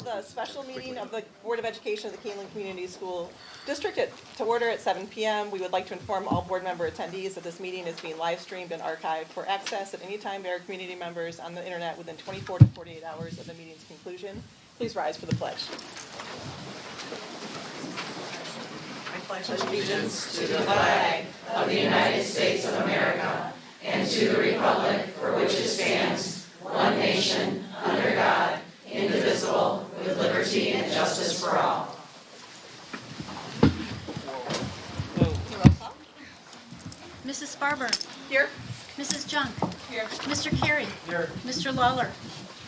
the special meeting of the Board of Education of the Kaneland Community School District to order at 7 p.m. We would like to inform all board member attendees that this meeting is being live streamed and archived for access at any time by our community members on the internet within 24 to 48 hours of the meeting's conclusion. Please rise for the pledge. I pledge allegiance to the flag of the United States of America and to the republic for which it stands, one nation, under God, indivisible, with liberty and justice for all. Mrs. Sparber. Here. Mrs. Junk. Here. Mr. Carey. Here. Mr. Lawler.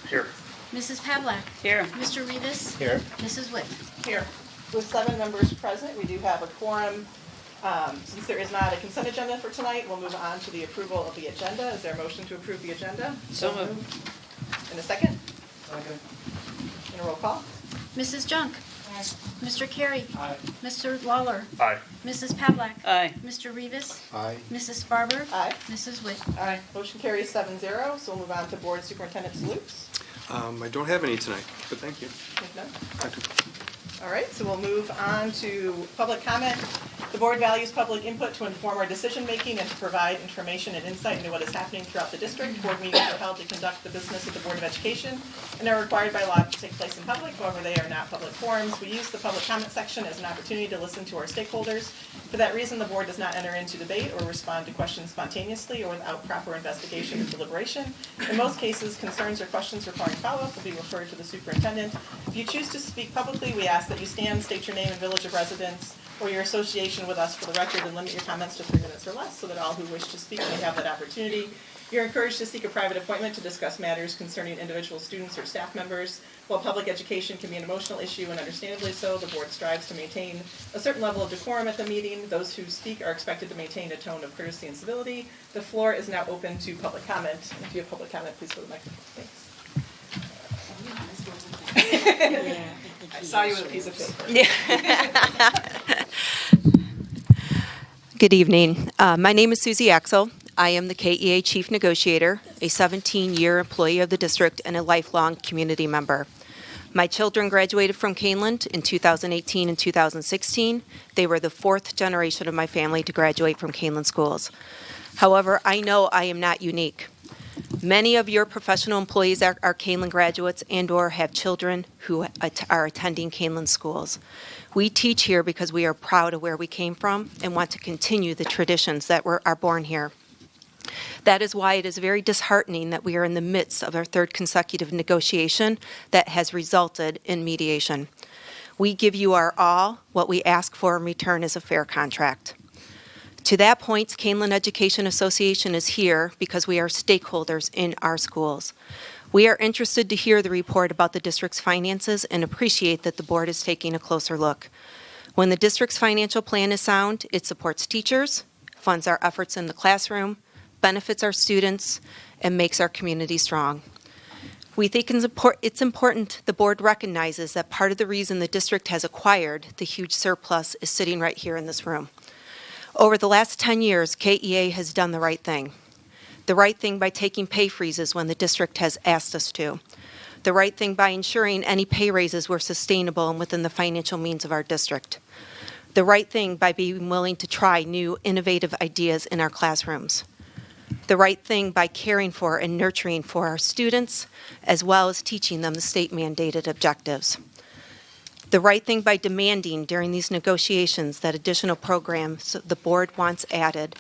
Here. Mrs. Pavlak. Here. Mr. Rivas. Here. Mrs. Witt. Here. With 7 members present, we do have a quorum. Since there is not a consent agenda for tonight, we'll move on to the approval of the agenda. Is there a motion to approve the agenda? So moved. In a second? Second. In a roll call? Mrs. Junk. Aye. Mr. Carey. Aye. Mr. Lawler. Aye. Mrs. Pavlak. Aye. Mr. Rivas. Aye. Mrs. Sparber. Aye. Mrs. Witt. Aye. Motion carries 7-0, so we'll move on to Board Superintendent salutes. I don't have any tonight, but thank you. If none. Thank you. All right, so we'll move on to public comment. The board values public input to inform our decision-making and to provide information and insight into what is happening throughout the district. Board meetings are held to conduct the business of the Board of Education and are required by law to take place in public. However, they are not public forums. We use the public comment section as an opportunity to listen to our stakeholders. For that reason, the board does not enter into debate or respond to questions spontaneously or without proper investigation or deliberation. In most cases, concerns or questions requiring follow-up will be referred to the superintendent. If you choose to speak publicly, we ask that you stand, state your name and village of residence, or your association with us for the record, and limit your comments to 3 minutes or less so that all who wish to speak may have that opportunity. You're encouraged to seek a private appointment to discuss matters concerning individual students or staff members. While public education can be an emotional issue, and understandably so, the board strives to maintain a certain level of decorum at the meeting. Those who speak are expected to maintain a tone of courtesy and civility. The floor is now open to public comment. If you have public comment, please go to the microphone. Thanks. I saw you with a piece of paper. Good evening. My name is Susie Axel. I am the KEA Chief Negotiator, a 17-year employee of the district, and a lifelong community member. My children graduated from Kaneland in 2018 and 2016. They were the 4th generation of my family to graduate from Kaneland schools. However, I know I am not unique. Many of your professional employees are Kaneland graduates and or have children who are attending Kaneland schools. We teach here because we are proud of where we came from and want to continue the traditions that are born here. That is why it is very disheartening that we are in the midst of our 3rd consecutive negotiation that has resulted in mediation. We give you our all. What we ask for in return is a fair contract. To that point, Kaneland Education Association is here because we are stakeholders in our schools. We are interested to hear the report about the district's finances and appreciate that the board is taking a closer look. When the district's financial plan is sound, it supports teachers, funds our efforts in the classroom, benefits our students, and makes our community strong. We think it's important the board recognizes that part of the reason the district has acquired the huge surplus is sitting right here in this room. Over the last 10 years, KEA has done the right thing. The right thing by taking pay freezes when the district has asked us to. The right thing by ensuring any pay raises were sustainable and within the financial means of our district. The right thing by being willing to try new, innovative ideas in our classrooms. The right thing by caring for and nurturing for our students, as well as teaching them the state-mandated objectives. The right thing by demanding during these negotiations that additional programs the board wants added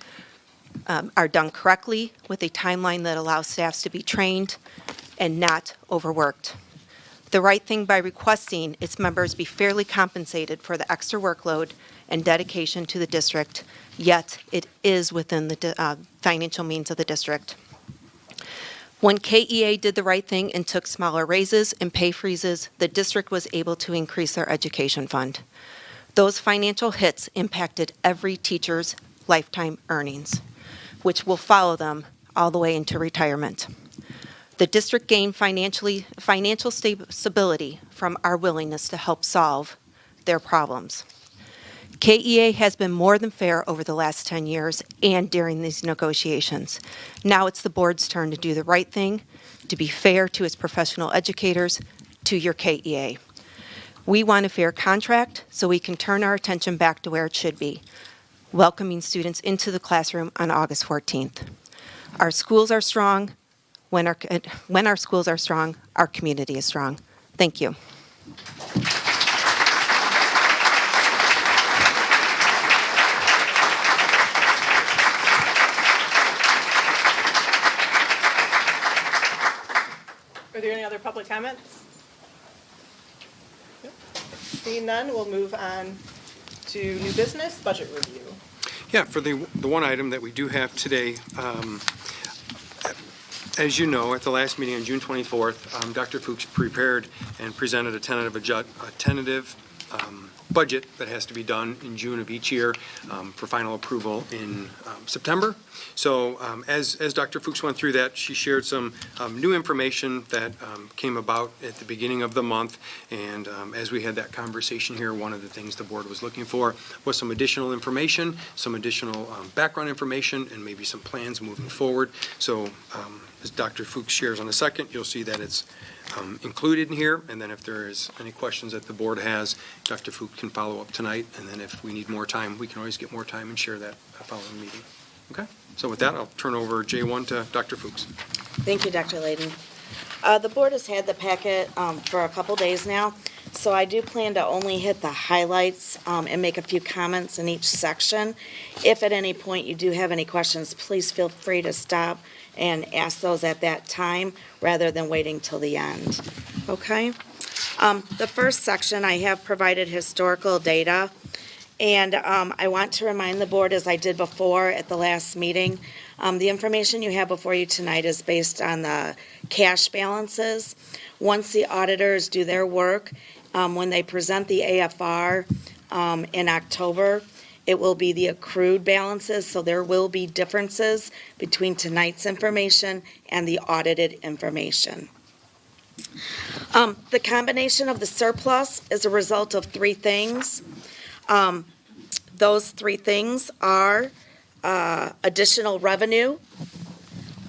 are done correctly with a timeline that allows staffs to be trained and not overworked. The right thing by requesting its members be fairly compensated for the extra workload and dedication to the district, yet it is within the financial means of the district. When KEA did the right thing and took smaller raises and pay freezes, the district was able to increase their education fund. Those financial hits impacted every teacher's lifetime earnings, which will follow them all the way into retirement. The district gained financial stability from our willingness to help solve their problems. KEA has been more than fair over the last 10 years and during these negotiations. Now it's the board's turn to do the right thing, to be fair to its professional educators, to your KEA. We want a fair contract so we can turn our attention back to where it should be, welcoming students into the classroom on August 14th. Our schools are strong. When our schools are strong, our community is strong. Thank you. Are there any other public comments? Nope. Seeing none, we'll move on to new business, budget review. Yeah, for the one item that we do have today, as you know, at the last meeting on June 24th, Dr. Fuchs prepared and presented a tentative budget that has to be done in June of each year for final approval in September. So as Dr. Fuchs went through that, she shared some new information that came about at the beginning of the month. And as we had that conversation here, one of the things the board was looking for was some additional information, some additional background information, and maybe some plans moving forward. So as Dr. Fuchs shares on a second, you'll see that it's included in here, and then if there is any questions that the board has, Dr. Fuchs can follow up tonight, and then if we need more time, we can always get more time and share that following meeting. Okay? So with that, I'll turn over J1 to Dr. Fuchs. Thank you, Dr. Layden. The board has had the packet for a couple days now, so I do plan to only hit the highlights and make a few comments in each section. If at any point you do have any questions, please feel free to stop and ask those at that time rather than waiting till the end. Okay? The first section, I have provided historical data, and I want to remind the board, as I did before at the last meeting, the information you have before you tonight is based on the cash balances. Once the auditors do their work, when they present the AFR in October, it will be the accrued balances, so there will be differences between tonight's information and the audited information. The combination of the surplus is a result of three things. Those three things are additional revenue,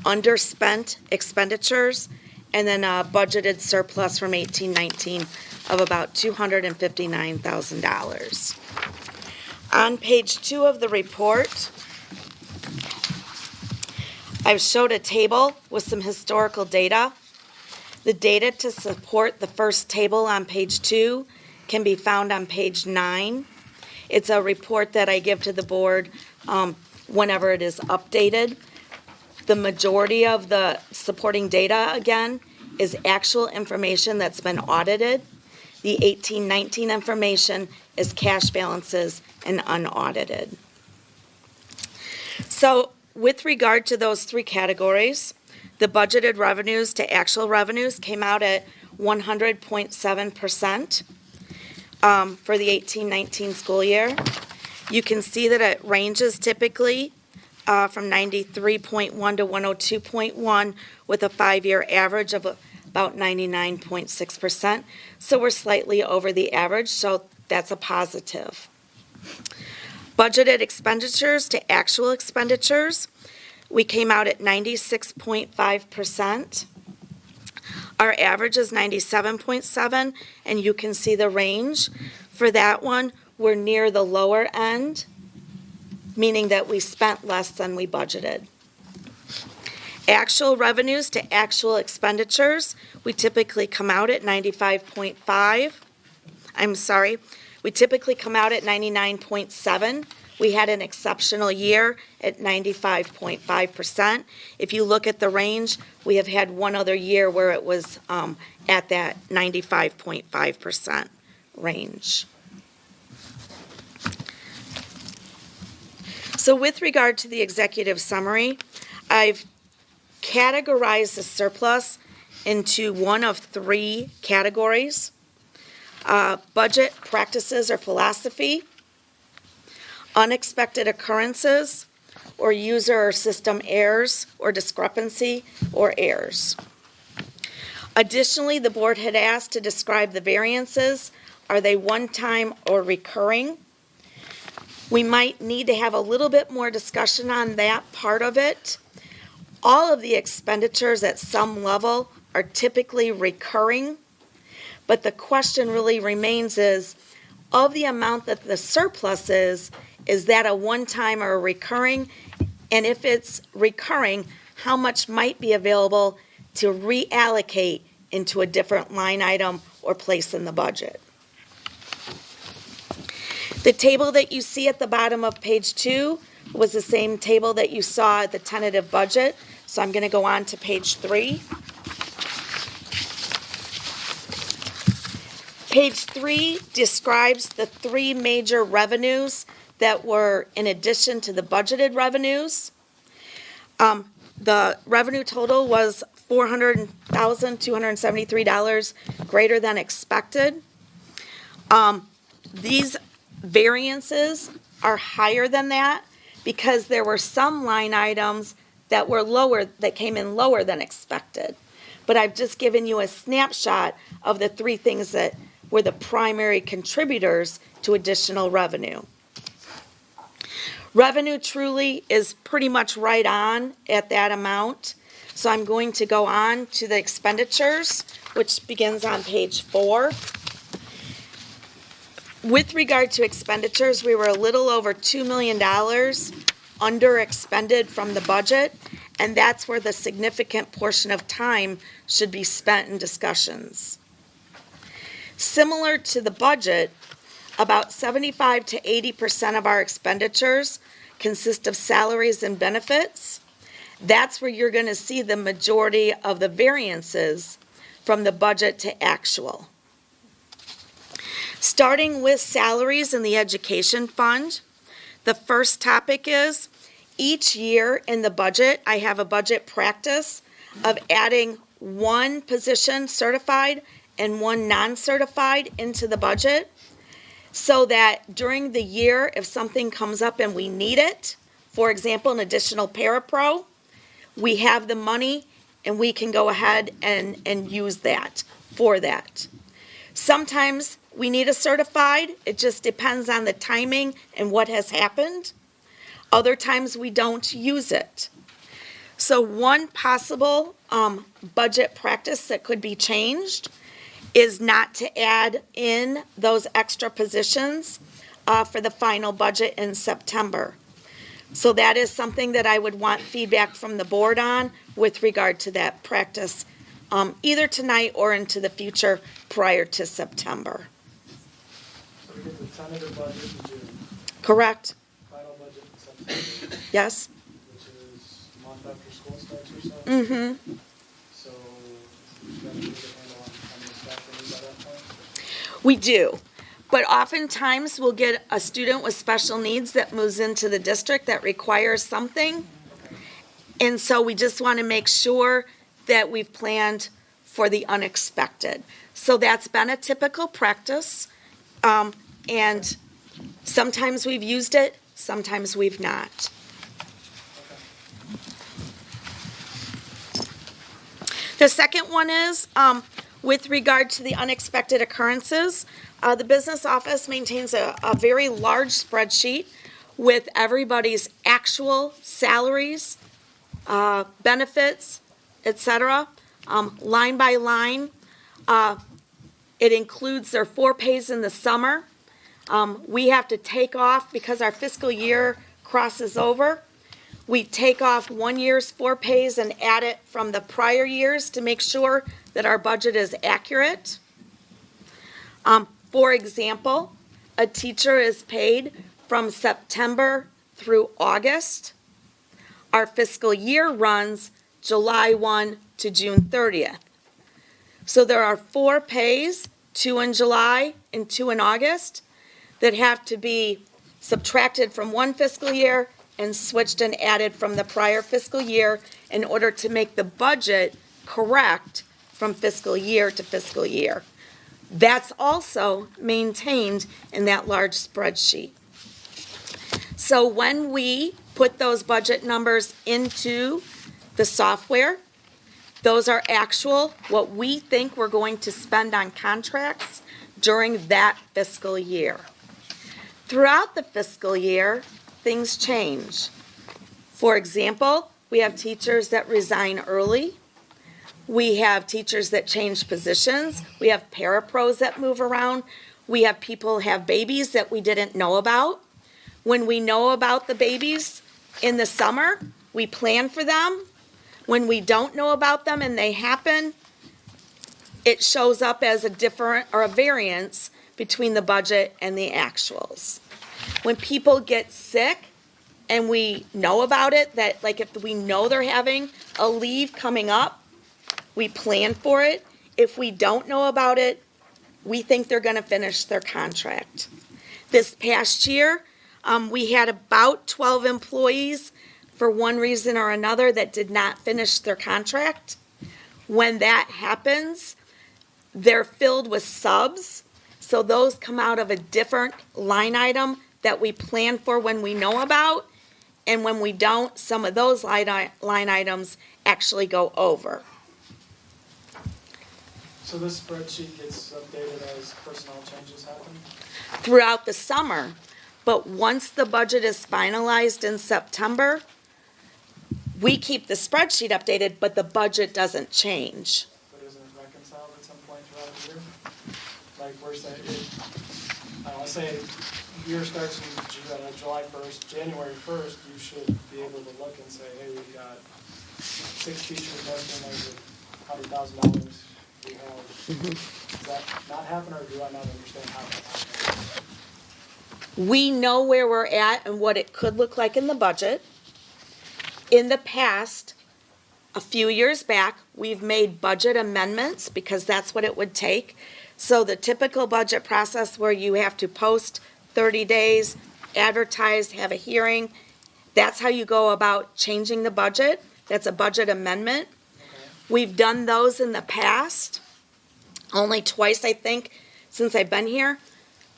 underspent expenditures, and then a budgeted surplus from 18-19 of about $259,000. On page 2 of the report, I've showed a table with some historical data. The data to support the first table on page 2 can be found on page 9. It's a report that I give to the board whenever it is updated. The majority of the supporting data, again, is actual information that's been audited. The 18-19 information is cash balances and unaudited. So with regard to those three categories, the budgeted revenues to actual revenues came out at 100.7% for the 18-19 school year. You can see that it ranges typically from 93.1 to 102.1 with a 5-year average of about 99.6%. So we're slightly over the average, so that's a positive. Budgeted expenditures to actual expenditures, we came out at 96.5%. Our average is 97.7, and you can see the range. For that one, we're near the lower end, meaning that we spent less than we budgeted. Actual revenues to actual expenditures, we typically come out at 95.5. We typically come out at 99.7. We had an exceptional year at 95.5%. If you look at the range, we have had one other year where it was at that 95.5% range. So with regard to the executive summary, I've categorized the surplus into one of three categories. Budget practices or philosophy, unexpected occurrences, or user or system errors or discrepancy or errors. Additionally, the board had asked to describe the variances. Are they one-time or recurring? We might need to have a little bit more discussion on that part of it. All of the expenditures at some level are typically recurring, But the question really remains is, of the amount that the surplus is that a one-time or a recurring? And if it's recurring, how much might be available to reallocate into a different line item or place in the budget? The table that you see at the bottom of page 2 was the same table that you saw at the tentative budget. So I'm going to go on to page 3. Page 3 describes the 3 major revenues that were in addition to the budgeted revenues. The revenue total was $400,273 greater than expected. These variances are higher than that because there were some line items that were lower, that came in lower than expected. But I've just given you a snapshot of the 3 things that were the primary contributors to additional revenue. Revenue truly is pretty much right on at that amount. So I'm going to go on to the expenditures, which begins on page 4. With regard to expenditures, we were a little over $2 million under expended from the budget, and that's where the significant portion of time should be spent in discussions. Similar to the budget, about 75 to 80% of our expenditures consist of salaries and benefits. That's where you're going to see the majority of the variances from the budget to actual. Starting with salaries in the education fund, the first topic is each year in the budget, I have a budget practice of adding 1 position certified and 1 non-certified into the budget so that during the year, if something comes up and we need it, for example, an additional parapro, we have the money and we can go ahead and use that for that. Sometimes we need a certified. It just depends on the timing and what has happened. Other times we don't use it. So one possible budget practice that could be changed is not to add in those extra positions for the final budget in September. So that is something that I would want feedback from the board on with regard to that practice, either tonight or into the future prior to September. So we get the tentative budget in June, Correct? final budget in September, Yes? which is a month after school starts or so. Mm-hmm. So we've got a good handle on the staff we need by that point. We do. But oftentimes we'll get a student with special needs that moves into the district that requires something. And so we just want to make sure that we've planned for the unexpected. So that's been a typical practice. And sometimes we've used it, sometimes we've not. The second one is with regard to the unexpected occurrences. The business office maintains a very large spreadsheet with everybody's actual salaries, benefits, etc., line by line. It includes their 4 pays in the summer. We have to take off, because our fiscal year crosses over, we take off 1 year's 4 pays and add it from the prior years to make sure that our budget is accurate. For example, a teacher is paid from September through August. Our fiscal year runs July 1 to June 30th. So there are 4 pays, 2 in July and 2 in August, that have to be subtracted from one fiscal year and switched and added from the prior fiscal year in order to make the budget correct from fiscal year to fiscal year. That's also maintained in that large spreadsheet. So when we put those budget numbers into the software, those are actual, what we think we're going to spend on contracts during that fiscal year. Throughout the fiscal year, things change. For example, we have teachers that resign early. We have teachers that change positions. We have parapros that move around. We have people have babies that we didn't know about. When we know about the babies in the summer, we plan for them. When we don't know about them and they happen, it shows up as a different or a variance between the budget and the actuals. When people get sick and we know about it, that like if we know they're having a leave coming up, we plan for it. If we don't know about it, we think they're going to finish their contract. This past year, we had about 12 employees for one reason or another that did not finish their contract. When that happens, they're filled with subs, so those come out of a different line item that we plan for when we know about, and when we don't, some of those line items actually go over. So this spreadsheet gets updated as personnel changes happen? Throughout the summer, but once the budget is finalized in September, we keep the spreadsheet updated, but the budget doesn't change. But isn't it reconciled at some point throughout the year? Like we're saying, let's say year starts in July 1st, January 1st, you should be able to look and say, hey, we've got 6 teachers working over $100,000. We have, does that not happen, or do I not understand how that happens? We know where we're at and what it could look like in the budget. In the past, a few years back, we've made budget amendments because that's what it would take. So the typical budget process where you have to post 30 days, advertise, have a hearing, that's how you go about changing the budget. That's a budget amendment. We've done those in the past, only twice, I think, since I've been here.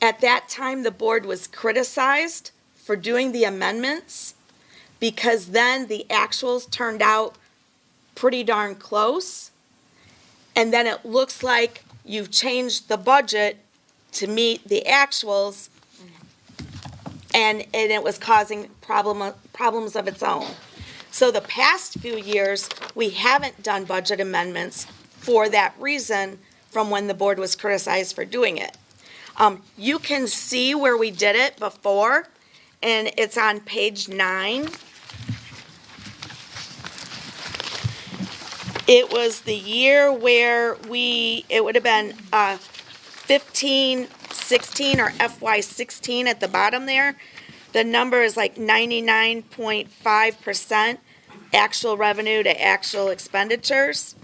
At that time, the board was criticized for doing the amendments because then the actuals turned out pretty darn close. And then it looks like you've changed the budget to meet the actuals, and it was causing problems of its own. So the past few years, we haven't done budget amendments for that reason from when the board was criticized for doing it. You can see where we did it before, and it's on page 9. It was the year where it would have been 15, 16, or FY 16 at the bottom there. The number is like 99.5% actual revenue to actual expenditures.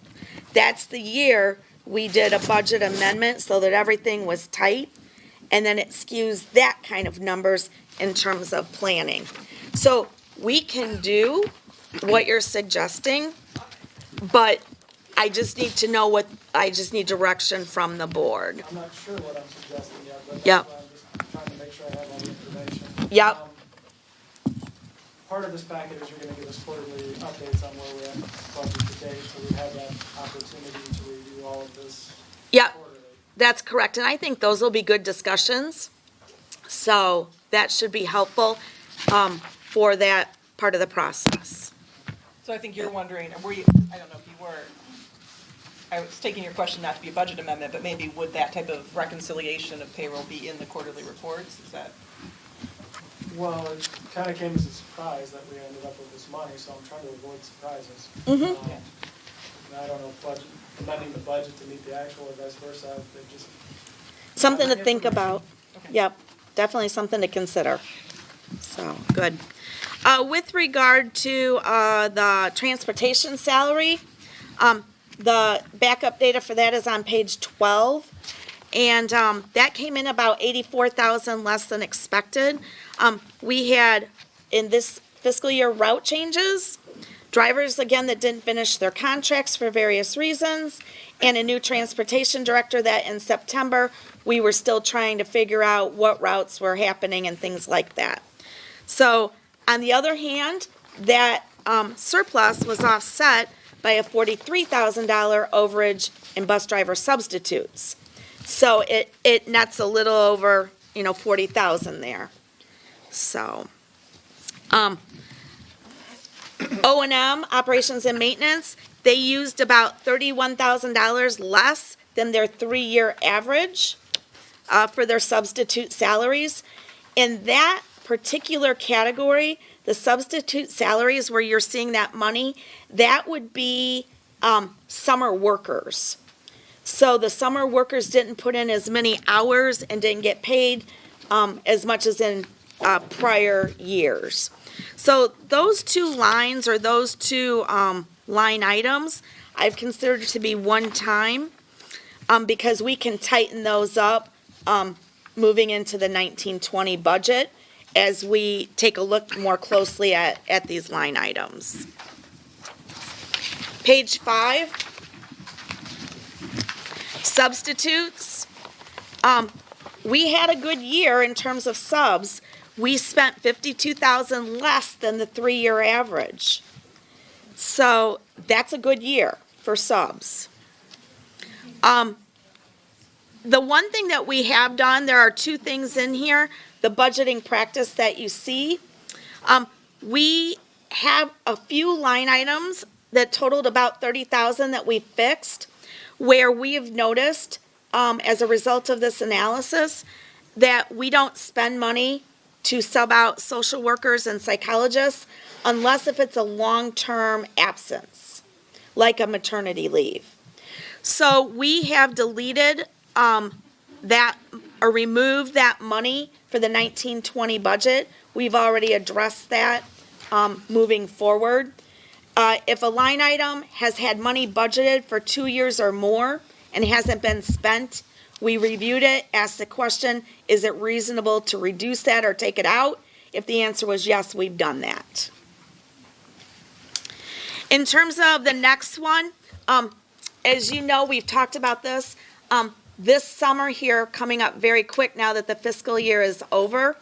That's the year we did a budget amendment so that everything was tight, and then it skews that kind of numbers in terms of planning. So we can do what you're suggesting, but I just need to know I just need direction from the board. I'm not sure what I'm suggesting yet, but Yep. I'm just trying to make sure I have all the information. Yep. Part of this packet is you're going to give us quarterly updates on where we're at budget to date, so we have that opportunity to review all of this Yep, quarterly. that's correct. And I think those will be good discussions. So that should be helpful for that part of the process. So I think you're wondering, or were you, I don't know if you were, I was taking your question not to be a budget amendment, but maybe would that type of reconciliation of payroll be in the quarterly reports? Is that? Well, it kind of came as a surprise that we ended up with this money, so I'm trying to avoid surprises. Mhm. And I don't know if amending the budget to meet the actual or vice versa, it just. Something to think about. Okay. Yep, definitely something to consider. So, good. With regard to the transportation salary, the backup data for that is on page 12. And that came in about $84,000 less than expected. We had, in this fiscal year, route changes, drivers, again, that didn't finish their contracts for various reasons, and a new transportation director that in September, we were still trying to figure out what routes were happening and things like that. So, on the other hand, that surplus was offset by a $43,000 overage in bus driver substitutes. So it nets a little over, $40,000 there. So, O&M, operations and maintenance, They used about $31,000 less than their 3-year average for their substitute salaries. In that particular category, the substitute salaries where you're seeing that money, that would be summer workers. So the summer workers didn't put in as many hours and didn't get paid as much as in prior years. So those two lines, or those two line items, I've considered to be one time because we can tighten those up moving into the 1920 budget as we take a look more closely at these line items. Page 5, substitutes. We had a good year in terms of subs. We spent $52,000 less than the 3-year average. So that's a good year for subs. The one thing that we have done, there are two things in here, the budgeting practice that you see. We have a few line items that totaled about $30,000 that we fixed, where we have noticed, as a result of this analysis, that we don't spend money to sub out social workers and psychologists unless if it's a long-term absence, like a maternity leave. So we have deleted that, or removed that money for the 1920 budget. We've already addressed that moving forward. If a line item has had money budgeted for 2 years or more and hasn't been spent, we reviewed it, asked the question, is it reasonable to reduce that or take it out? If the answer was yes, we've done that. In terms of the next one, as you know, we've talked about this. This summer here, coming up very quick now that the fiscal year is over,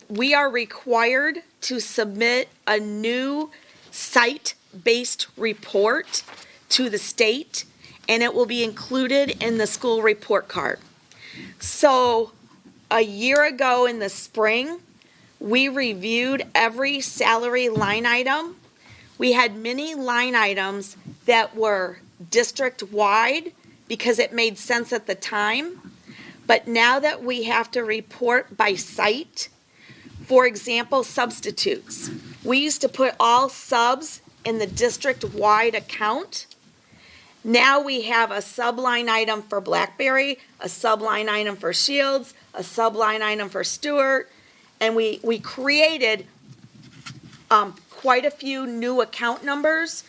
we are required to submit a new site-based report to the state, and it will be included in the school report card. So a year ago in the spring, we reviewed every salary line item. We had many line items that were district-wide because it made sense at the time. But now that we have to report by site, for example, substitutes. We used to put all subs in the district-wide account. Now we have a subline item for Blackberry, a subline item for Shields, a subline item for Stewart, and we created quite a few new account numbers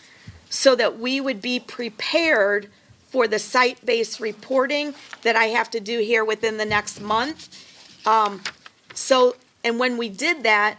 so that we would be prepared for the site-based reporting that I have to do here within the next month. And when we did that,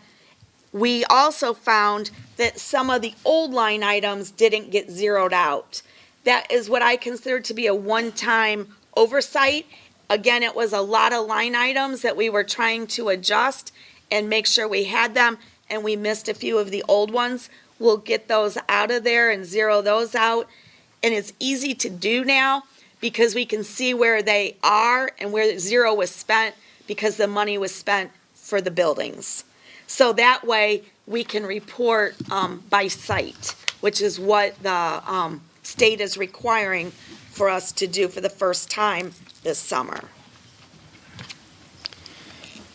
we also found that some of the old line items didn't get zeroed out. That is what I consider to be a one-time oversight. Again, it was a lot of line items that we were trying to adjust and make sure we had them, and we missed a few of the old ones. We'll get those out of there and zero those out. And it's easy to do now because we can see where they are and where zero was spent because the money was spent for the buildings. So that way we can report by site, which is what the state is requiring for us to do for the first time this summer.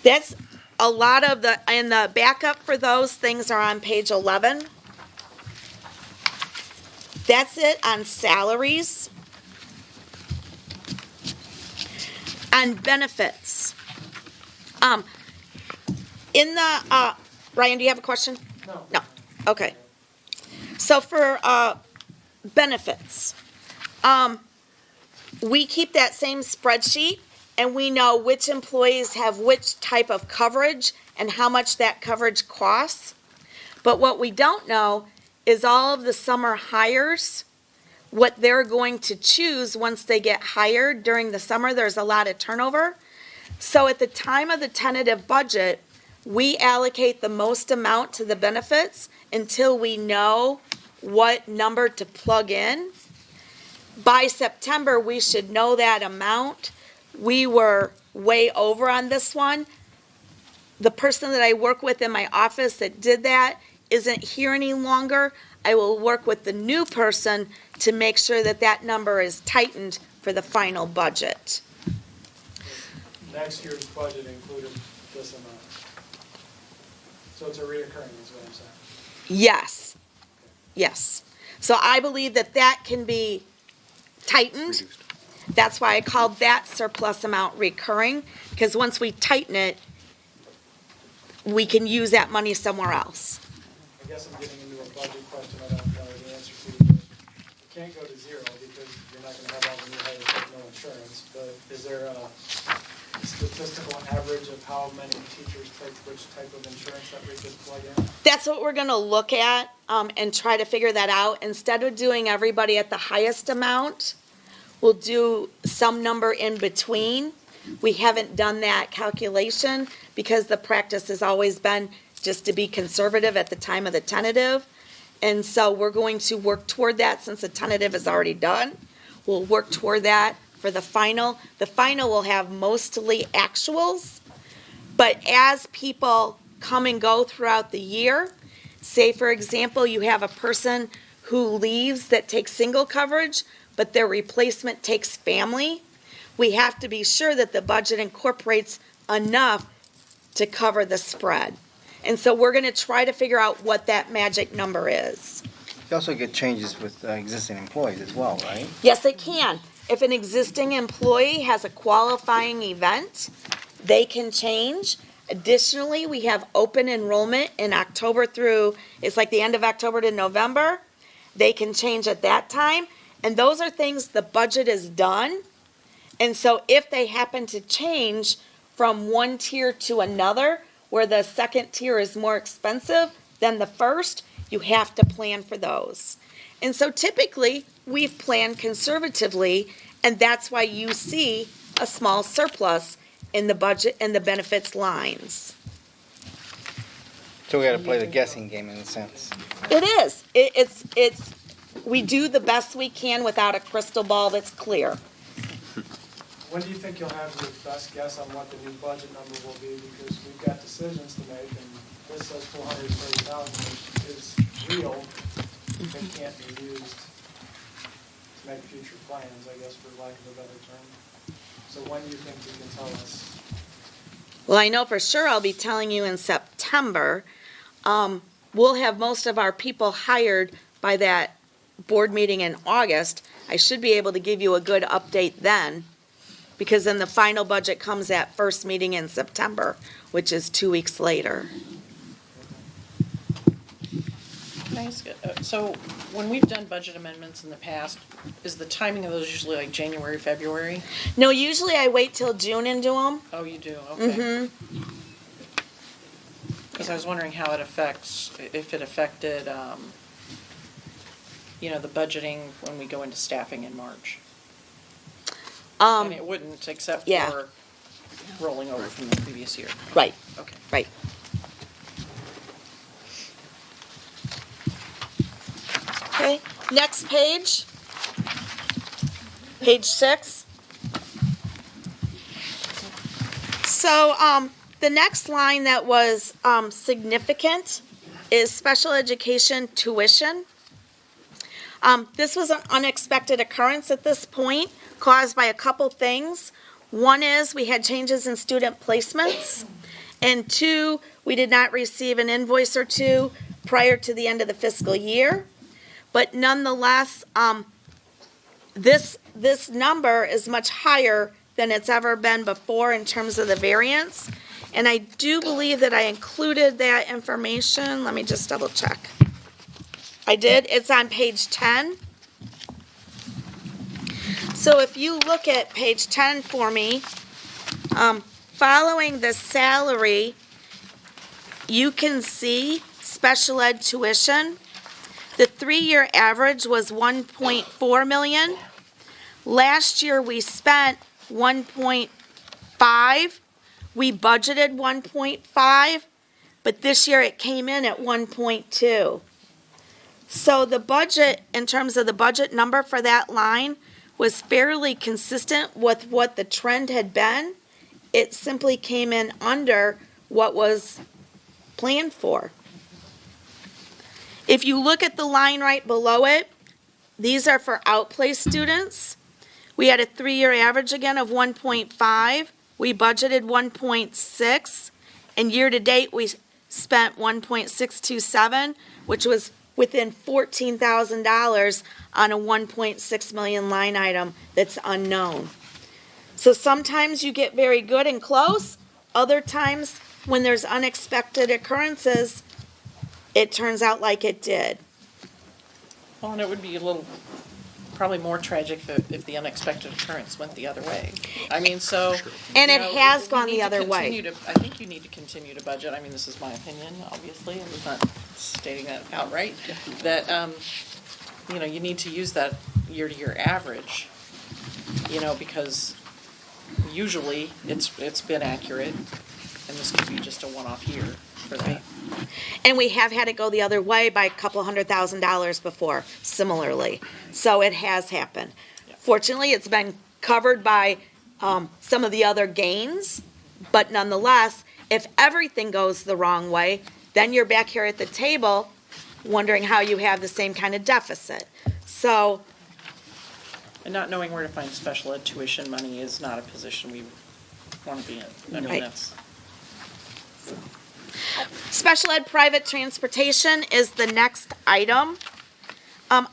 That's a lot of and the backup for those things are on page 11. That's it on salaries. On benefits. In the, Ryan, do you have a question? No. Okay. So for benefits, we keep that same spreadsheet and we know which employees have which type of coverage and how much that coverage costs. But what we don't know is all of the summer hires, what they're going to choose once they get hired during the summer. There's a lot of turnover. So at the time of the tentative budget, we allocate the most amount to the benefits until we know what number to plug in. By September, we should know that amount. We were way over on this one. The person that I work with in my office that did that isn't here any longer. I will work with the new person to make sure that that number is tightened for the final budget. Next year's budget included this amount. So it's a reoccurring, is what I'm saying. Yes, yes. So I believe that that can be tightened. Reduced. That's why I called that surplus amount recurring, because once we tighten it, we can use that money somewhere else. I guess I'm getting into a budget question I don't know the answer to, but it can't go to zero because you're not gonna have all the new hires with no insurance, but is there a statistical average of how many teachers take which type of insurance that we could plug in? That's what we're gonna look at, and try to figure that out. Instead of doing everybody at the highest amount, we'll do some number in between. We haven't done that calculation because the practice has always been just to be conservative at the time of the tentative. And so we're going to work toward that since the tentative is already done. We'll work toward that for the final. The final will have mostly actuals, but as people come and go throughout the year, say for example, you have a person who leaves that takes single coverage, but their replacement takes family, we have to be sure that the budget incorporates enough to cover the spread. And so we're going to try to figure out what that magic number is. You also get changes with existing employees as well, right? Yes, it can. If an existing employee has a qualifying event, they can change. Additionally, we have open enrollment in October through, it's like the end of October to November. They can change at that time. And those are things the budget is done. And so if they happen to change from one tier to another, where the second tier is more expensive than the first, you have to plan for those. And so typically, we've planned conservatively, and that's why you see a small surplus in the budget and the benefits lines. So we got to play the guessing game in a sense. It is. It's we do the best we can without a crystal ball that's clear. When do you think you'll have your best guess on what the new budget number will be? Because we've got decisions to make, and this says 430,000, which is real. It can't be used to make future plans, I guess, for lack of a better term. So when do you think you can tell us? Well, I know for sure I'll be telling you in September. We'll have most of our people hired by that board meeting in August. I should be able to give you a good update then, because then the final budget comes at first meeting in September, which is 2 weeks later. Nice. So when we've done budget amendments in the past, is the timing of those usually like January, February? No, usually I wait till June and do them. Oh, you do? Okay. Mm-hmm. Because I was wondering how it affects, if it affected, the budgeting when we go into staffing in March. And it wouldn't, except yeah. for rolling over from the previous year. Right, Okay. right. Okay, next page. Page 6. So, the next line that was significant is special education tuition. This was an unexpected occurrence at this point, caused by a couple things. One is we had changes in student placements, and 2, we did not receive an invoice or 2 prior to the end of the fiscal year. But nonetheless, this number is much higher than it's ever been before in terms of the variance. And I do believe that I included that information. Let me just double check. I did. It's on page 10. So if you look at page 10 for me, following the salary, you can see special ed tuition. The 3-year average was 1.4 million. Last year we spent 1.5. We budgeted 1.5, but this year it came in at 1.2. So the budget, in terms of the budget number for that line, was fairly consistent with what the trend had been. It simply came in under what was planned for. If you look at the line right below it, these are for outplay students. We had a 3-year average again of 1.5. We budgeted 1.6, and year-to-date, we spent 1.627, which was within $14,000 on a 1.6 million line item that's unknown. So sometimes you get very good and close. Other times, when there's unexpected occurrences, it turns out like it did. Well, and it would be a little, probably more tragic if the unexpected occurrence went the other way. I mean, so. And you it know, has we gone need the to other way. continue to- I think you need to continue to budget. I mean, this is my opinion, obviously, and I'm not stating that outright, that, you know, you need to use that year-to-year average, you know, because usually it's been accurate, and this could be just a one-off year for that. And we have had it go the other way by a couple $100,000 before, similarly. So it has happened. Yeah. Fortunately, it's been covered by some of the other gains, but nonetheless, if everything goes the wrong way, then you're back here at the table wondering how you have the same kind of deficit. So, And not knowing where to find special ed tuition money is not a position we want to be in. I mean, Right. that's. special ed private transportation is the next item.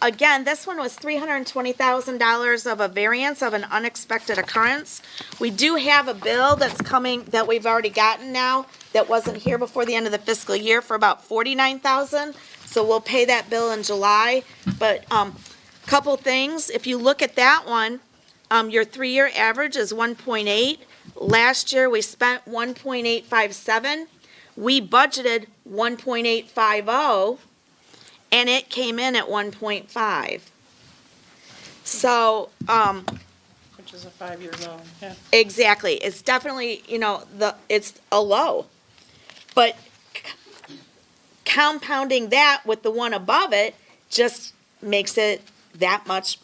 Again, this one was $320,000 of a variance of an unexpected occurrence. We do have a bill that's coming, that we've already gotten now, that wasn't here before the end of the fiscal year for about $49,000. So we'll pay that bill in July. But, couple things, if you look at that one, your 3-year average is 1.8. Last year, we spent 1.857. We budgeted 1.850, and it came in at 1.5. So, Which is a 5-year low, yeah. exactly, it's definitely, it's a low. But compounding that with the one above it just makes it that much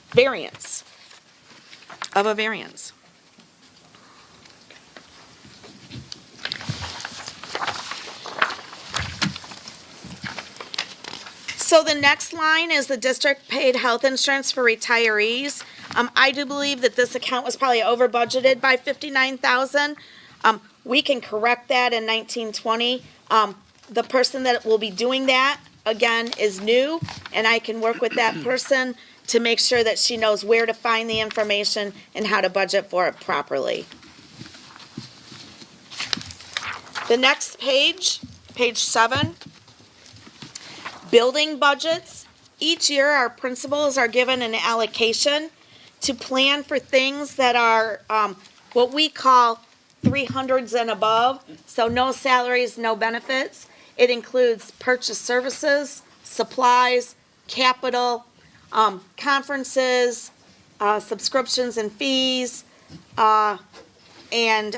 variance, of a variance. So the next line is the district paid health insurance for retirees. I do believe that this account was probably over budgeted by $59,000. We can correct that in 1920. The person that will be doing that, again, is new, and I can work with that person to make sure that she knows where to find the information and how to budget for it properly. The next page, page 7, building budgets. Each year, our principals are given an allocation to plan for things that are what we call 300s and above, so no salaries, no benefits. It includes purchase services, supplies, capital, conferences, subscriptions and fees, and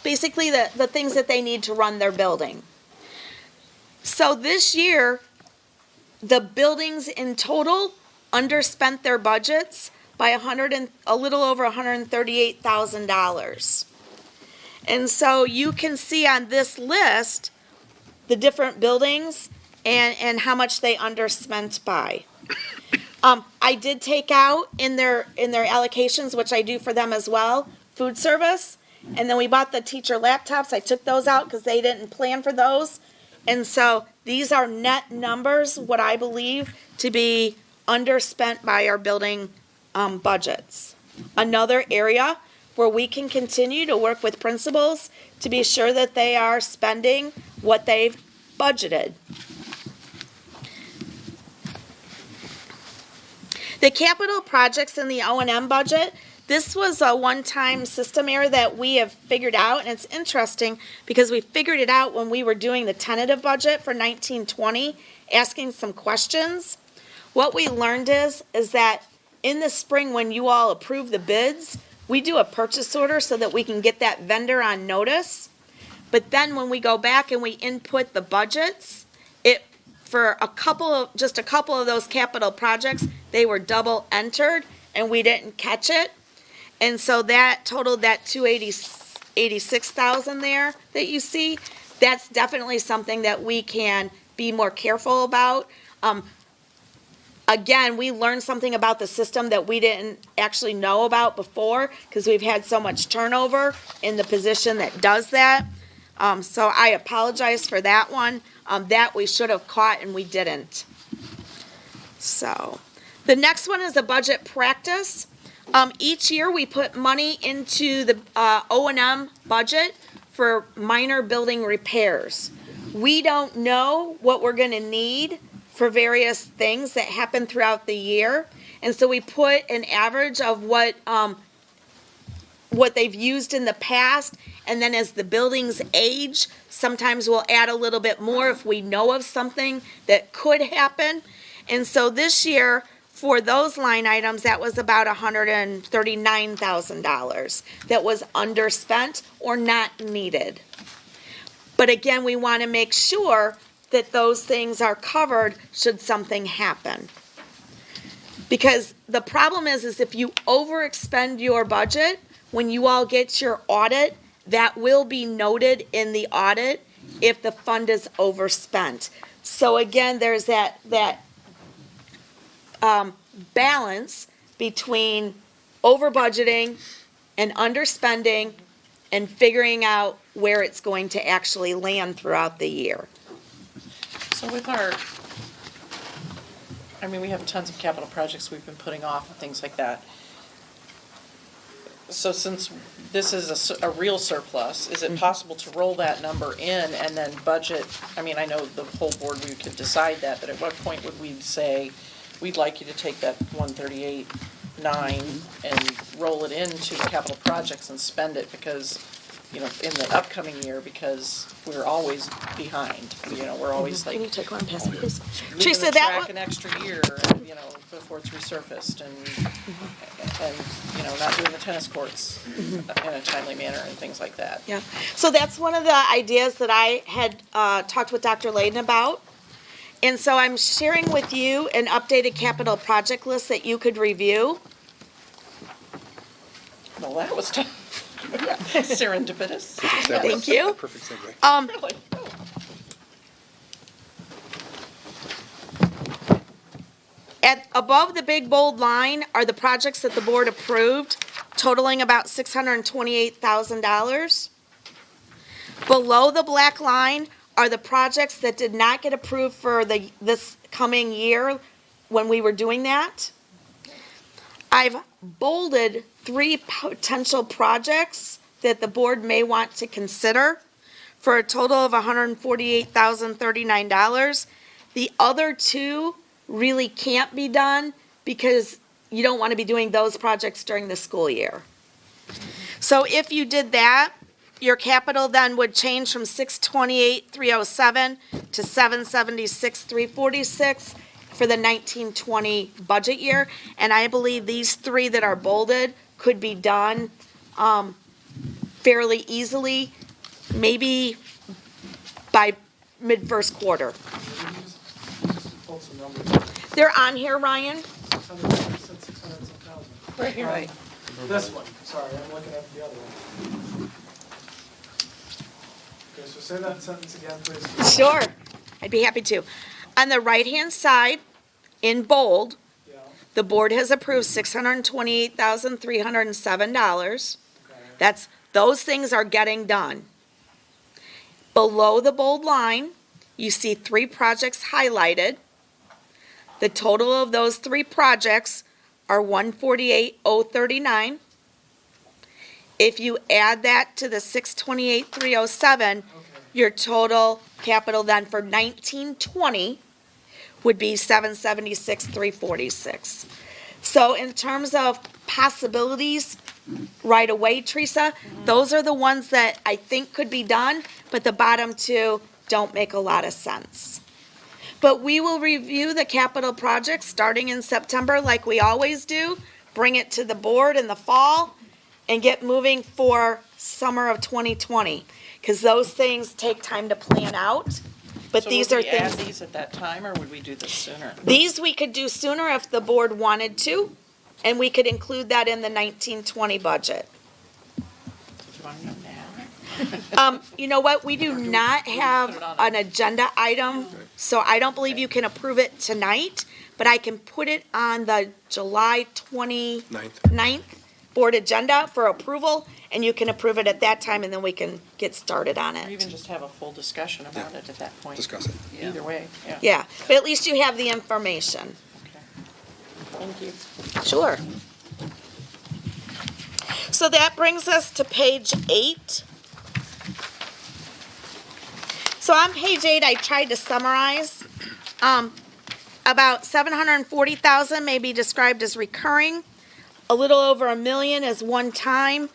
basically the things that they need to run their building. So this year, the buildings in total underspent their budgets by a little over $138,000. And so you can see on this list the different buildings and how much they underspent by. I did take out in their allocations, which I do for them as well, food service, and then we bought the teacher laptops. I took those out because they didn't plan for those. And so these are net numbers, what I believe to be underspent by our building budgets. Another area where we can continue to work with principals to be sure that they are spending what they've budgeted. The capital projects in the O&M budget, this was a one-time system error that we have figured out, and it's interesting because we figured it out when we were doing the tentative budget for 1920, asking some questions. What we learned is that in the spring when you all approve the bids, we do a purchase order so that we can get that vendor on notice. But then when we go back and we input the budgets, for just a couple of those capital projects, they were double entered and we didn't catch it. And so that totaled that $286,000 there that you see. That's definitely something that we can be more careful about. Again, we learned something about the system that we didn't actually know about before because we've had so much turnover in the position that does that. So I apologize for that one. That we should have caught and we didn't. So the next one is a budget practice. Each year we put money into the O&M budget for minor building repairs. We don't know what we're going to need for various things that happen throughout the year. And so we put an average of what they've used in the past, and then as the buildings age, sometimes we'll add a little bit more if we know of something that could happen. And so this year, for those line items, that was about $139,000 that was underspent or not needed. But again, we want to make sure that those things are covered should something happen. Because the problem is if you overexpend your budget, when you all get your audit, that will be noted in the audit if the fund is overspent. So again, there's that balance between over budgeting and underspending and figuring out where it's going to actually land throughout the year. So with we have tons of capital projects we've been putting off and things like that. So since this is a real surplus, is it possible to roll that number in and then budget? I know the whole board, we could decide that, but at what point would we say, we'd like you to take that 138.9 and roll it into the capital projects and spend it because, in the upcoming year, because we're always behind. We're always Can you take one and pass it, please? leaving Teresa, the that track one, an extra year, before it's resurfaced and not doing the tennis courts in a timely manner and things like that. yeah. So that's one of the ideas that I had talked with Dr. Layden about. And so I'm sharing with you an updated capital project list that you could review. Well, that was serendipitous. Thank you. Perfect segue. Really? Above the big bold line are the projects that the board approved, totaling about $628,000. Below the black line are the projects that did not get approved for this coming year when we were doing that. I've bolded 3 potential projects that the board may want to consider for a total of $148,039. The other 2 really can't be done because you don't want to be doing those projects during the school year. So if you did that, your capital then would change from $628,307 to $776,346 for the 1920 budget year. And I believe these 3 that are bolded could be done fairly easily, maybe by mid-first quarter. Pull some numbers. They're on here, Ryan. 600,000. Right here. Right. This one, sorry, I'm looking at the other one. Okay, so say that sentence again, please. Sure, I'd be happy to. On the right-hand side, in bold, Yeah, the board has approved $628,307. okay. Those things are getting done. Below the bold line, you see 3 projects highlighted. The total of those 3 projects are $148,039. If you add that to the $628,307, your total capital then for 1920 would be $776,346. So in terms of possibilities right away, Teresa, those are the ones that I think could be done, but the bottom 2 don't make a lot of sense. But we will review the capital projects starting in September like we always do, bring it to the board in the fall, and get moving for summer of 2020. Because those things take time to plan out. But So these would are we add things, these at that time, or would we do this sooner? these we could do sooner if the board wanted to, and we could include that in the 1920 budget. Do you want to know now? You know what, we do not have an agenda item So I don't believe you can approve it tonight, but I can put it on the July 29th board agenda for approval, and you can approve it at that time, and then we can get started on Or it. even just have a full discussion about it at that point. Discuss it. Either way, yeah. Yeah, but at least you have the information. Okay. Thank you. Sure. So that brings us to page 8. So on page 8, I tried to summarize. About 740,000 may be described as recurring. A little over $1 million is one time.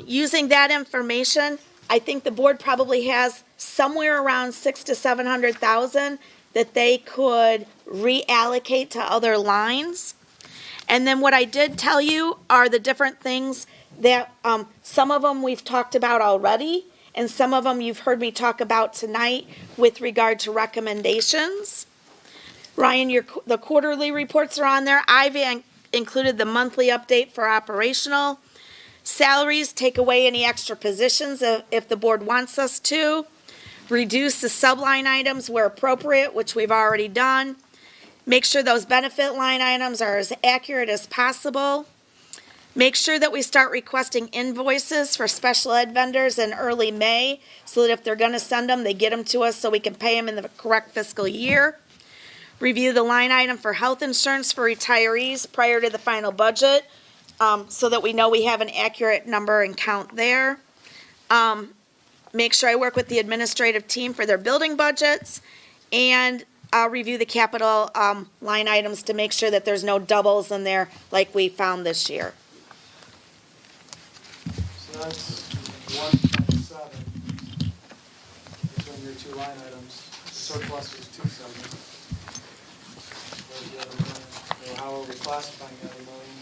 Using that information, I think the board probably has somewhere around 600,000 to 700,000 that they could reallocate to other lines. And then what I did tell you are the different things that some of them we've talked about already, and some of them you've heard me talk about tonight with regard to recommendations. Ryan, the quarterly reports are on there. I've included the monthly update for operational. Salaries, take away any extra positions if the board wants us to. Reduce the subline items where appropriate, which we've already done. Make sure those benefit line items are as accurate as possible. Make sure that we start requesting invoices for special ed vendors in early May, so that if they're going to send them, they get them to us so we can pay them in the correct fiscal year. Review the line item for health insurance for retirees prior to the final budget, so that we know we have an accurate number and count there. Make sure I work with the administrative team for their building budgets, and I'll review the capital line items to make sure that there's no doubles in there like we found this year. So that's 1.7 between your two line items. The surplus was 2.7. Where's the other million? Or how are we classifying the other million?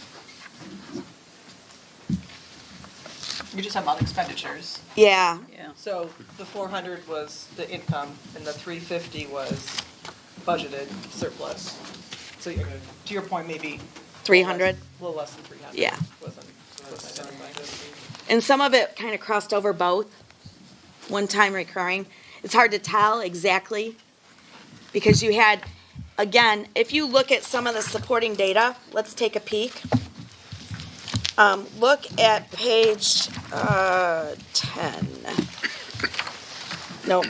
You're just talking about expenditures. Yeah. Yeah. So the 400 was the income, and the 350 was budgeted surplus. So to your point, maybe 300. A little less than 300. Yeah. Wasn't So that's identified. 750. And some of it kind of crossed over both, one-time recurring. It's hard to tell exactly, because you had, again, if you look at some of the supporting data, let's take a peek. Look at page 10. No,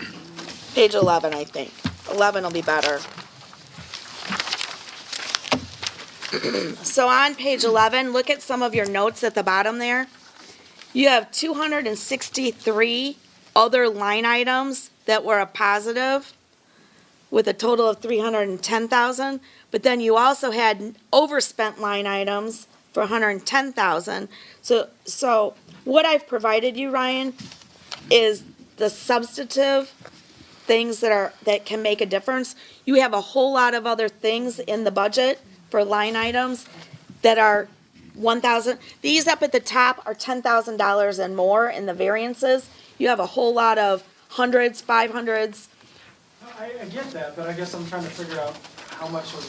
page 11, I think. 11 will be better. So on page 11, look at some of your notes at the bottom there. You have 263 other line items that were a positive with a total of 310,000, but then you also had overspent line items for 110,000. So what I've provided you, Ryan, is the substantive things that can make a difference. You have a whole lot of other things in the budget for line items that are 1,000. These up at the top are $10,000 and more in the variances. You have a whole lot of hundreds, 500s. I get that, but I guess I'm trying to figure out how much of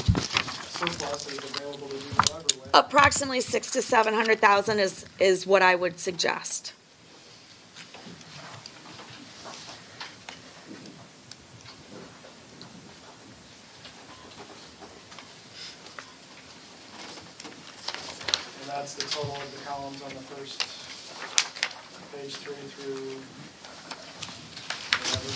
surplus is available to do whatever with. Approximately 600,000 to 700,000 is what I would suggest. And that's the total of the columns on the first page 3 through 11.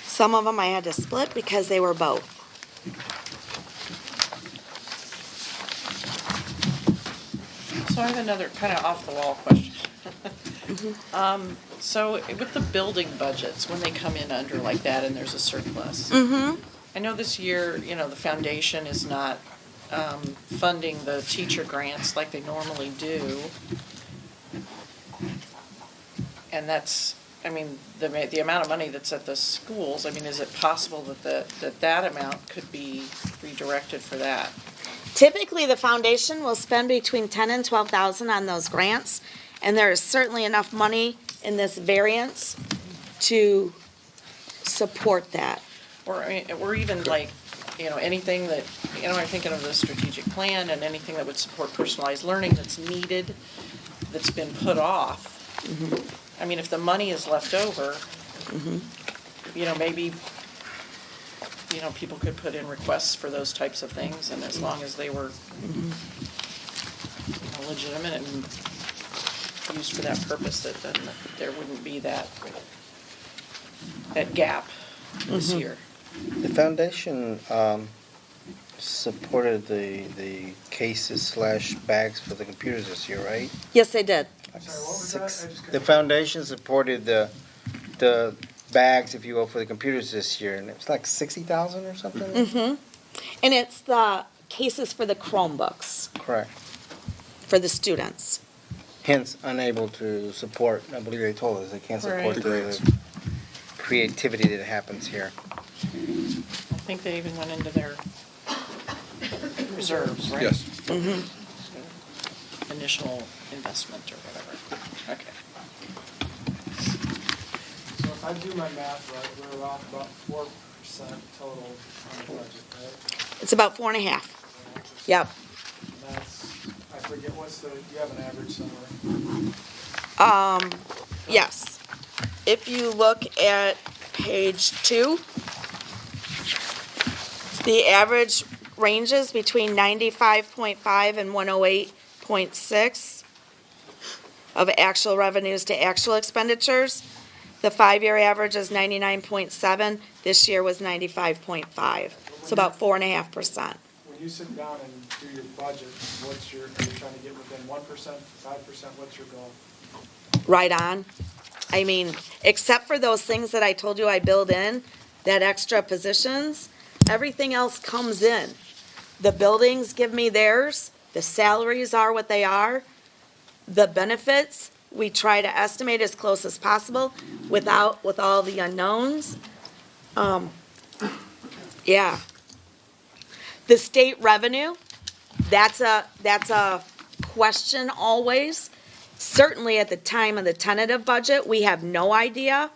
Some of them I had to split because they were both. So I have another kind of off-the-wall question. So with the building budgets, when they come in under like that and there's a surplus, I know this year, the foundation is not funding the teacher grants like they normally do. And that's, the amount of money that's at the schools, is it possible that amount could be redirected for that? Typically, the foundation will spend between $10,000 and $12,000 on those grants, and there is certainly enough money in this variance to support that. Or even like, anything that, I'm thinking of the strategic plan and anything that would support personalized learning that's needed, that's been put off. If the money is left over, you know, maybe, you know, people could put in requests for those types of things, and as long as they were, you know, legitimate and used for that purpose, that then there wouldn't be that gap this year. The foundation supported the cases / bags for the computers this year, right? Yes, they did. I'm sorry, what was that? I just The couldn't- foundation supported the bags, if you will, for the computers this year, and it was like 60,000 or something? Mm-hmm. And it's the cases for the Chromebooks Correct. for the students. Hence, unable to support, I believe they told us, they can't support Right. the creativity that happens here. I think they even went into their reserves, right? Yes. Initial investment or whatever. Okay. So if I do my math right, we're off about 4% total on the budget, right? It's about 4.5. Yep. And that's, I forget, you have an average somewhere. Yes. If you look at page 2, the average ranges between 95.5 and 108.6 of actual revenues to actual expenditures. The 5-year average is 99.7. This year was 95.5. So about 4.5%. When you sit down and do your budget, are you trying to get within 1%, 5%, what's your goal? Right on. I mean, except for those things that I told you I build in, that extra positions, everything else comes in. The buildings give me theirs, the salaries are what they are, the benefits, we try to estimate as close as possible with all the unknowns. Yeah. The state revenue, that's a question always. Certainly at the time of the tentative budget, we have no idea,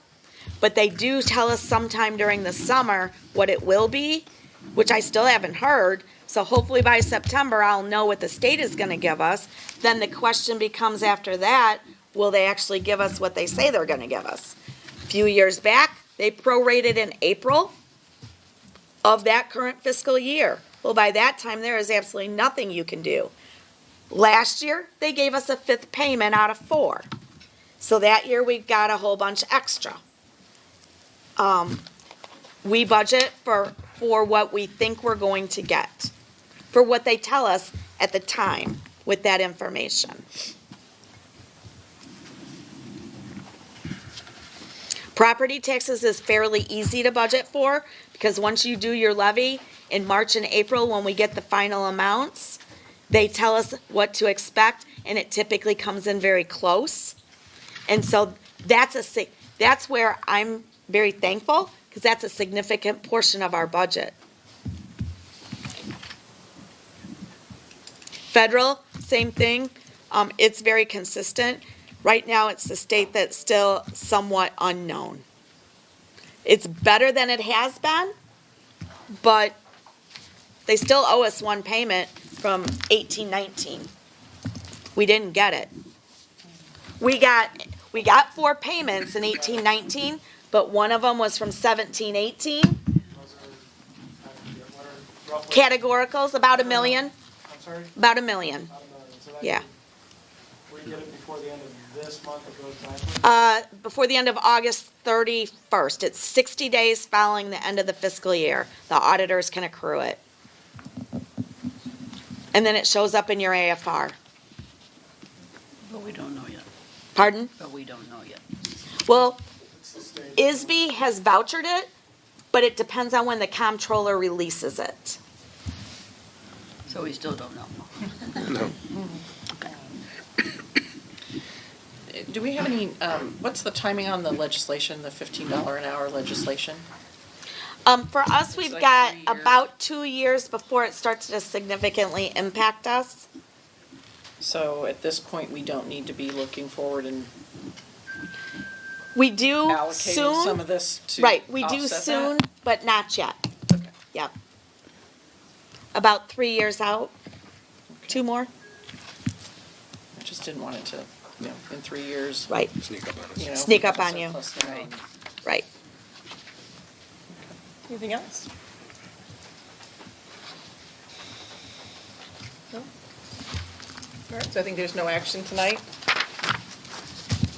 but they do tell us sometime during the summer what it will be, which I still haven't heard. So hopefully by September, I'll know what the state is going to give us. Then the question becomes after that, will they actually give us what they say they're going to give us? A few years back, they prorated in April of that current fiscal year. Well, by that time, there is absolutely nothing you can do. Last year, they gave us a 5th payment out of 4. So that year, we got a whole bunch extra. We budget for what we think we're going to get, for what they tell us at the time with that information. Property taxes is fairly easy to budget for because once you do your levy in March and April, when we get the final amounts, they tell us what to expect, and it typically comes in very close. And so that's where I'm very thankful, because that's a significant portion of our budget. Federal, same thing. It's very consistent. Right now, it's the state that's still somewhat unknown. It's better than it has been, but they still owe us one payment from 18-19. We didn't get it. We got 4 payments in 18-19, but one of them was from 17-18. Those are, I forget, what are roughly? Categoricals, about $1 million. I'm sorry? About $1 million. About $1 million. So that Yeah. we get it before the end of this month, it goes backwards? Before the end of August 31st. It's 60 days following the end of the fiscal year. The auditors can accrue it. And then it shows up in your AFR. But we don't know yet. Pardon? But we don't know yet. Well, It's the state. ISB has vouchered it, but it depends on when the comptroller releases it. So we still don't know. No. Do we have any, what's the timing on the legislation, the $15 an hour legislation? For us, It's we've like got 3 years. about 2 years before it starts to significantly impact us. So at this point, we don't need to be looking forward and We do allocating some soon, of this to right, we do offset soon, that? but not yet. Okay. Yep. About 3 years out, 2 more, I just didn't want it to, in 3 years, right. Sneak up on us. you know. Sneak up on you. surplus there Right. on Right. Anything else? No? All right, so I think there's no action tonight.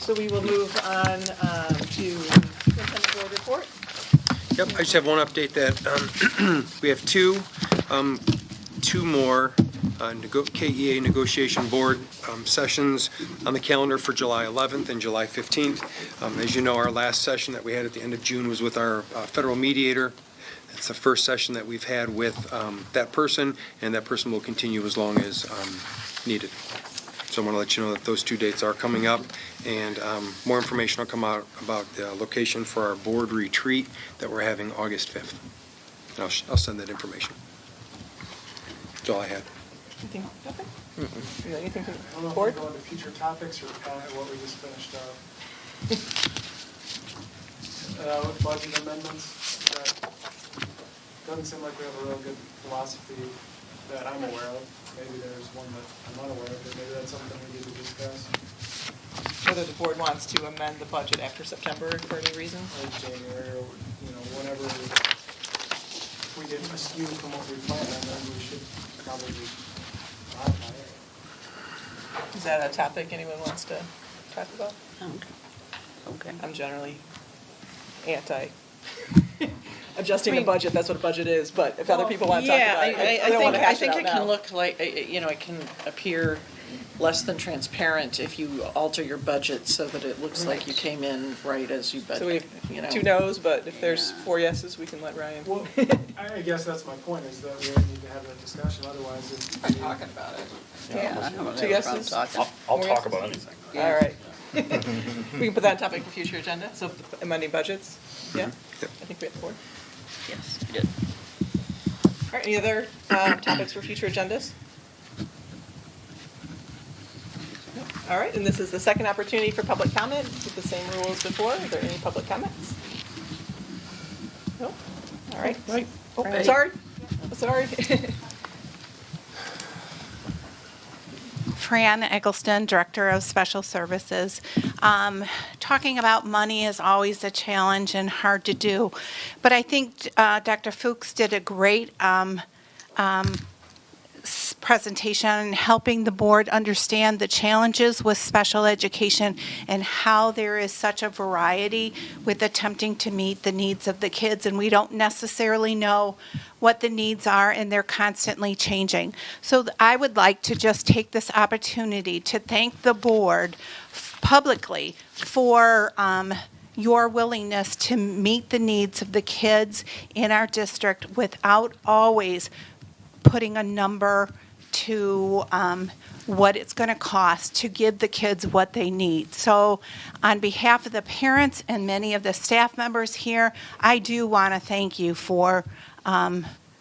So we will move on to Superintendent Board report. Yep, I just have one update that we have two more KEA negotiation board sessions on the calendar for July 11th and July 15th. As you know, our last session that we had at the end of June was with our federal mediator. It's the first session that we've had with that person, and that person will continue as long as needed. So I want to let you know that those two dates are coming up, and more information will come out about the location for our board retreat that we're having August 5th. And I'll send that information. That's all I had. Anything? Nothing? Anything from I don't the know board? if we're going to future topics or kind of what we just finished up. With budget amendments, that doesn't seem like we have a real good philosophy that I'm aware of. Maybe there's one that I'm unaware of, but maybe that's something we need to discuss. Whether the board wants to amend the budget after September for any reason? Like January or, whenever if we get askew from what we planned, then we should probably modify it. Is that a topic anyone wants to talk about? Okay. I'm generally anti adjusting the budget, that's what a budget is, but if other people want to talk about it, I don't want to I hash it think out it now. can look like, it can appear less than transparent if you alter your budget so that it looks like you came in right as you So we budgeted, have 2 no's, but if there's 4 yeses, we can let Ryan. Well, I guess that's my point, is that we need to have that discussion, otherwise it's. I'm talking about it. Yeah, I don't have 2 a problem yeses? talking. I'll More talk yeses? about anything. All right. We can put that on topic for future agenda, so amending budgets, yeah? Yep. I think we have 4. Yes, you did. All right, any other topics for future agendas? No? All right, and this is the second opportunity for public comment, with the same rule as before. Are there any public comments? No? All right. Right. Oh, Right. sorry. Sorry. Fran Eggleston, Director of Special Services. Talking about money is always a challenge and hard to do, but I think Dr. Fuchs did a great presentation helping the board understand the challenges with special education and how there is such a variety with attempting to meet the needs of the kids, and we don't necessarily know what the needs are, and they're constantly changing. So I would like to just take this opportunity to thank the board publicly for your willingness to meet the needs of the kids in our district without always putting a number to what it's going to cost to give the kids what they need. So on behalf of the parents and many of the staff members here, I do want to thank you for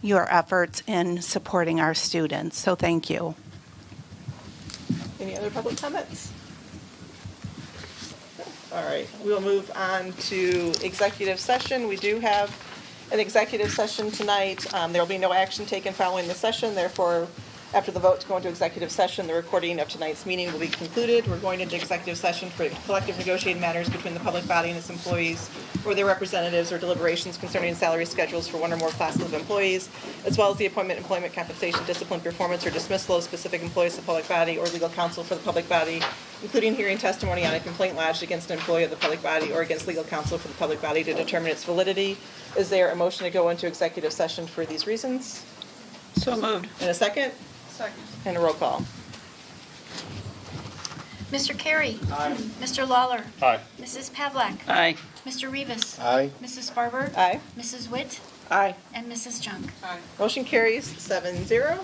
your efforts in supporting our students. So thank you. Any other public comments? All right, we'll move on to executive session. We do have an executive session tonight. There will be no action taken following the session. Therefore, after the vote to go into executive session, the recording of tonight's meeting will be concluded. We're going into executive session for collective negotiating matters between the public body and its employees or their representatives, or deliberations concerning salary schedules for one or more classes of employees, as well as the appointment, employment, compensation, discipline, performance, or dismissal of specific employees of the public body or legal counsel for the public body, including hearing testimony on a complaint lodged against an employee of the public body or against legal counsel for the public body to determine its validity. Is there a motion to go into executive session for these reasons? So moved. And a second? Second. And a roll call. Mr. Carey. Aye. Mr. Lawler. Aye. Mrs. Pavlak. Aye. Mr. Rivas. Aye. Mrs. Barber. Aye. Mrs. Witt. Aye. And Mrs. Junk. Motion carries 7-0.